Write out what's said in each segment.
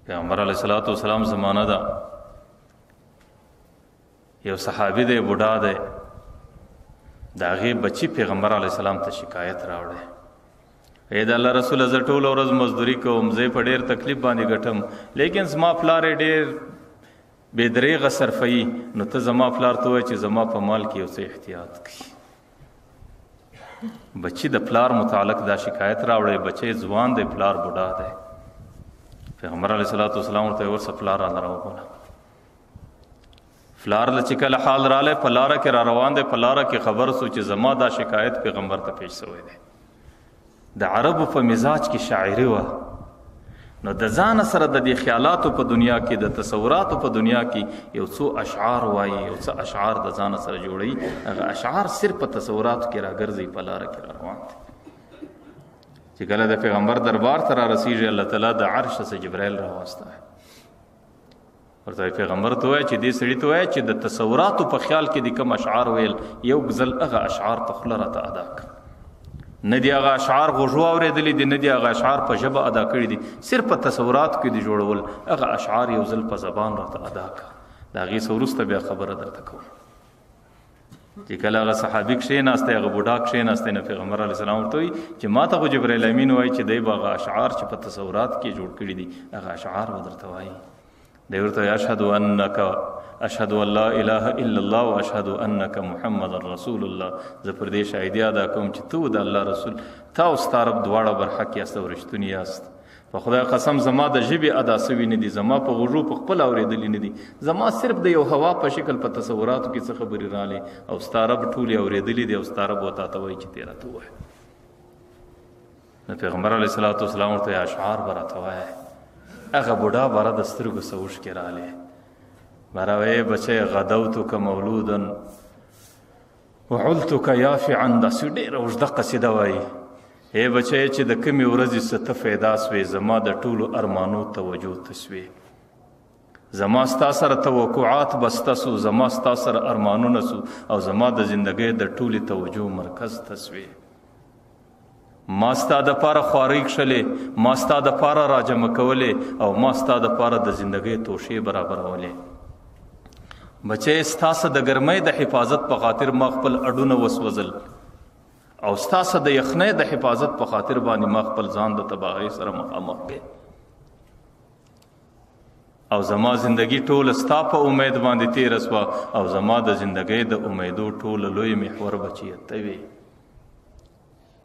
پیغمبر علیه الصلاۃ والسلام زمانہ دا یو صحابي دی بوډا دی د هغې بچي پیغمبر علیه السلام ته شکایت راوړی ای د الله رسوله زه ټوله ورځ مزدوري کوم زه په ډېر تکلیف باندې ګټم لیکن زما پلار یې ډېر بې دریغه صرفوي نو ته زما پلار ته وایې چې زما په مال کې یو څه احتیاط کړي بچي د پلار متعلق دا شکایت راوړی بچی ځوان دی پلار بوډا دی پیغمبر علیه الصلاۃ والسلام ورته ورسه پلار راله راوبوله پلار له چې کله حال رالی په لاره کې را روان دی په لاره کې خبر سو چې زما دا شکایت پیغمبر ته پیش شوی دی د عربو په مزاج کې شاعري وه نو د ځان سره د دې خیالاتو په دنیا کې د تصوراتو په دنیا کې یو څو اشعار وایي یو څه اشعار د ځان سره جوړوي هغه اشعار صرف په تصوراتو کې راګرځي په لاره کې را روان دي چې کله د پیغمبر دربار ته را رسیږي الله تعالی د عرش څخه جبرائیل راوسته ورته پیغمبر ته وایي چې دې سړي ته وایي چې د تصوراتو په خیال کې د کوم اشعار ویل یو غزل هغه اشعار په خوله راته ادا کړه نه دی هغه اشعار غوږو اورېدلي دي نه دی هغه اشعار په ژبه ادا کړي دي صرف په تصوراتو کې دي جوړول هغه اشعار یو ځل په زبان راته ادا کړه د هغې څه وروسته بیا خبره درته کوم چې کله هغه صحابي کښېناستی هغه بوډا کښېناستی نو پیغمبر علیه السلام ورته وایي چې ما ته خو جبرائیل امین وایي چې دی به هغه اشعار چې په تصورات کې جوړ کړي دي هغه اشعار به درته وایي دی ورته وایي اشهد ان لا اله الا الله واشهد انک محمد رسول الله زه پر دې شاهدي ادا کوم چې تو د الله رسول تا او ستا رب دواړه برحق یاست او رښتوني یاست په خدای قسم زما د ژبې ادا سوي نه دي زما په غوږو په خپل اورېدلي نه دي زما صرف د یو هوا په شکل په تصوراتو کې څه خبرې راغلې او ستا رب ټولې اورېدلي دي او ستا رب ورته ته وایي چې تې راته ووایه نو پیغمبر علیه الصلاۃ والسلام ورته اشعار به راته وایه هغه بوډا باره د سترګو څه اوښکې راغلې باره وایي بچی غدوتک مولودا وعلتک یافعا داسې ډېره اوږده قصیده وایي ای بچی چې د کمې ورځې څه ته فیدا سوې زما د ټولو ارمانو توجه ته سوې زما ستا سره توقعات بسته سو زما ستا سره ارمانونه سو او زما د زندګۍ د ټولې توجه مرکز ته سوې ما ستا د پاره خوارۍ کښلې ما ستا د پاره راجمع کولې او ما ستا د پاره د زندګۍ توشې برابرولې بچی ستاسو د ګرمۍ د حفاظت په خاطر ما خپل اډونه وسوځل او ستاسو د یخنۍ د حفاظت په خاطر باندې ما خپل ځان د تباهۍ سره مخامخ کړ او زما زندگی ټول ستا په امید باندې تیر سوه او زما د زندګۍ د امیدو ټول لوی محور بچی ته وي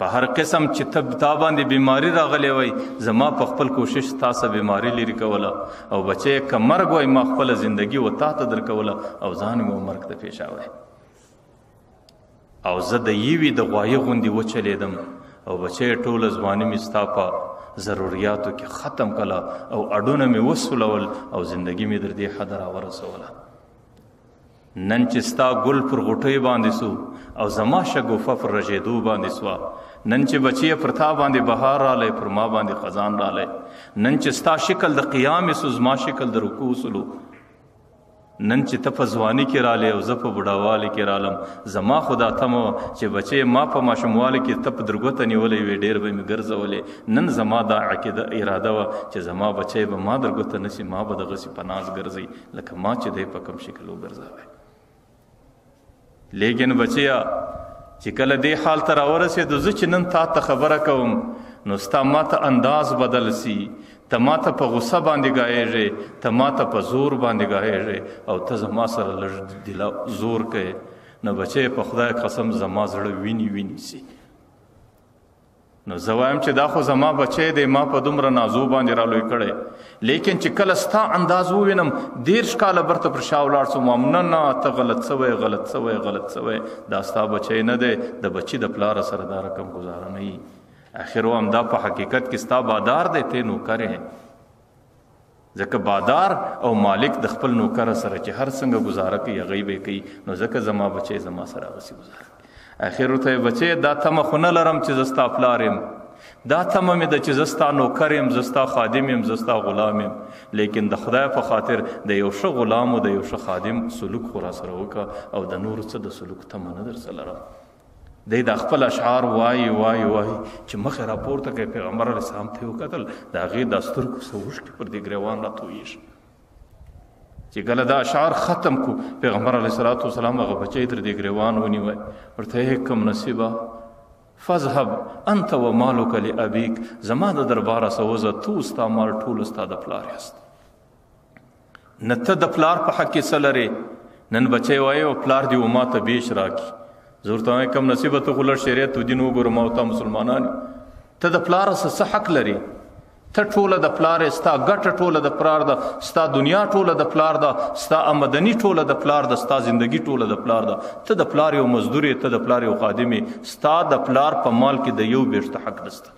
په هر قسم چې تا باندې بیماری راغلی وای زما په خپل کوشش تاسو بیماری لري کوله او بچی که مرګ وای ما خپل زندگی و تا ته در کوله او ځان مې مرګ ته پیښ وای او زه د یوې د غوایه غوندې وچلیدم او بچی ټوله ځواني مې ستا په ضروریاتو کې ختم کله او اډونه مې وسولول او زندگی مې در دې حد راورسوله نن چې ستا ګل پر غوټۍ باندې سو او زما شګوفه پر رژېدو باندې سوه نن چې بچی پر تا باندې بهار رالی پر ما باندې خزان رالی نن چې ستا شکل د قیام سو زما شکل د رکوع سلو نن چې ته په ځواني کې رالی او زه په بوډاوالي کې رالم زما خدا تمه چې بچی ما په ماشوموالي کې ته په درګوته نیولی وې ډېر به مې ګرځولې نن زما دا عقیده اراده وه چې زما بچی به ما درګوته نشي ما به دغسې په ناز ګرځئ لکه ما چې دی په کوم شکل وګرځوی لیکن بچیا چې کله دې حال ته راورسېدو زه چې نن تا ته خبره کوم نو ستا ما ته انداز بدل سي ته ما ته په غصه باندې ګایېږې ته ما ته په زور باندې ګایېږې او ته زما سره لږ زور کوې نو بچی په خدای قسم زما زړه ویني سي نو زه وایم چې دا خو زما بچی دی ما په دومره نازو باندې رالوی کړی لیکن چې کله ستا انداز ووینم 10 کاله برته پر شا ولاړ سوم نه ته غلط سوی دا ستا بچی نه دی د بچی د پلار سره دا رقم ګزاره نه وي اخر هم دا په حقیقت کې ستا بادار دی ته نوکر یې ځکه بادار او مالک د خپل نوکر سره چې هر څنګه گزاره کوي هغه به کوي نو ځکه زما بچی زما سره هغسې گزاره کوي اخر ورته بچی دا تمه خو نه لرم چې زه ستا پلار یم دا تمه مې ده چې زه ستا نوکر یم زه ستا خادم یم زه ستا غلام یم لیکن د خدای په خاطر د یو ښه غلام او د یو ښه خادم سلوک خو را سره وکړه او د نورو څه د سلوک تمه نه در سره لرم دی د خپل اشعار وایي چې مخې راپورته کوي پیغمبر علیه السلام ته یې وکتل د هغې دا سترګو څه اوښکې پر دې ګریوان راتویېږي چې کله دا اشعار ختم کو پیغمبر علیه الصلاة والسلام هغه بچی تر دې ګریوان ونیوی ورته یې کم نصیبه فاذهب انت ومالک لابیک زما د درباره څه وځه تو ستا مال ټول ستا د پلار یاست نه ته د پلار په حق کې څه لرې نن بچی وایي او پلار دې و ما ته بیش راکړي زه ورته وایم کم نصیبه ته خو لږ شریعت و دین وګورم او تا مسلمانان ته د پلاره څه حق لرې ته ټوله د پلار ستا ګټه ټوله د پلار ده ستا دنیا ټوله د پلار ده ستا آمدنی ټوله د پلار ده ستا زندگی ټوله د پلار ده ته د پلار یو مزدور یې ته د پلار یو خادم یې ستا د پلار په مال کې د یو بیشته حق نشته